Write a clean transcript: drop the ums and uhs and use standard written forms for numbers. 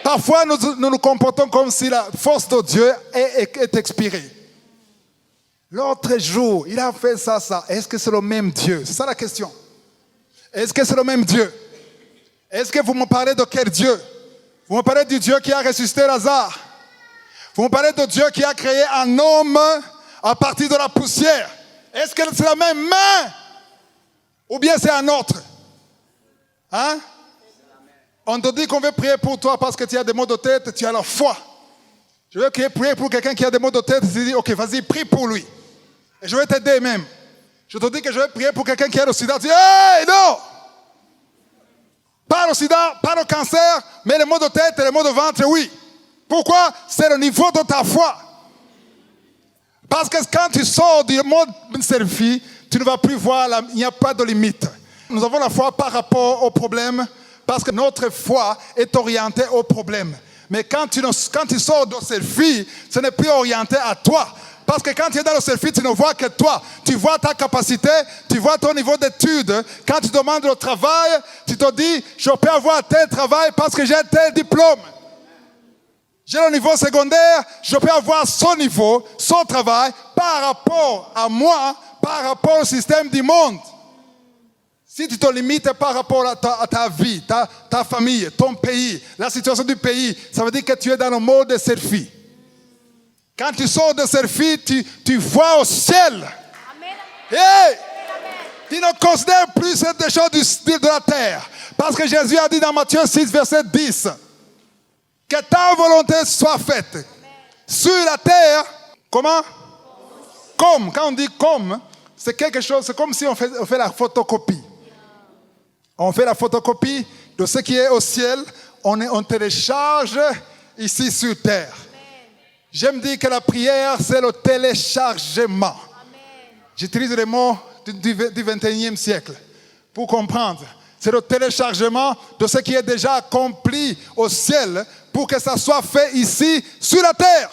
Parfois, nous nous comportons comme si la force de Dieu est expirée. L'autre jour, il a fait ça. Est-ce que c'est le même Dieu? C'est ça la question. Est-ce que c'est le même Dieu? Est-ce que vous me parlez de quel Dieu? Vous me parlez du Dieu qui a ressuscité Lazare. Vous me parlez de Dieu qui a créé un homme à partir de la poussière. Est-ce que c'est la même main? Ou bien c'est un autre? Hein? On te dit qu'on veut prier pour toi parce que tu as des maux de tête, tu as la foi. Je veux prier pour quelqu'un qui a des maux de tête, tu dis, ok, vas-y, prie pour lui. Et je vais t'aider même. Je te dis que je vais prier pour quelqu'un qui a le sida, tu dis, hey, non! Pas le sida, pas le cancer, mais les maux de tête et les maux de ventre, oui. Pourquoi? C'est le niveau de ta foi. Parce que quand tu sors du mode selfie, tu ne vas plus voir, il n'y a pas de limite. Nous avons la foi par rapport au problème, parce que notre foi est orientée au problème. Mais quand tu sors de selfie, ce n'est plus orienté à toi. Parce que quand tu es dans le selfie, tu ne vois que toi. Tu vois ta capacité, tu vois ton niveau d'études. Quand tu demandes le travail, tu te dis, je peux avoir tel travail parce que j'ai tel diplôme. J'ai le niveau secondaire, je peux avoir son niveau, son travail, par rapport à moi, par rapport au système du monde. Si tu te limites par rapport à ta vie, ta famille, ton pays, la situation du pays, ça veut dire que tu es dans le mode de selfie. Quand tu sors de selfie, tu vois au ciel. Amen. Hey! Amen. Tu ne considères plus ces choses de la terre. Parce que Jésus a dit dans Matthieu 6, verset 10, que ta volonté soit faite. Amen. Sur la terre, comment? Comme. Quand on dit comme, c'est quelque chose, c'est comme si on fait la photocopie. On fait la photocopie de ce qui est au ciel, on télécharge ici sur terre. J'aime dire que la prière, c'est le téléchargement. J'utilise les mots du 21e siècle pour comprendre. C'est le téléchargement de ce qui est déjà accompli au ciel pour que ça soit fait ici sur la terre.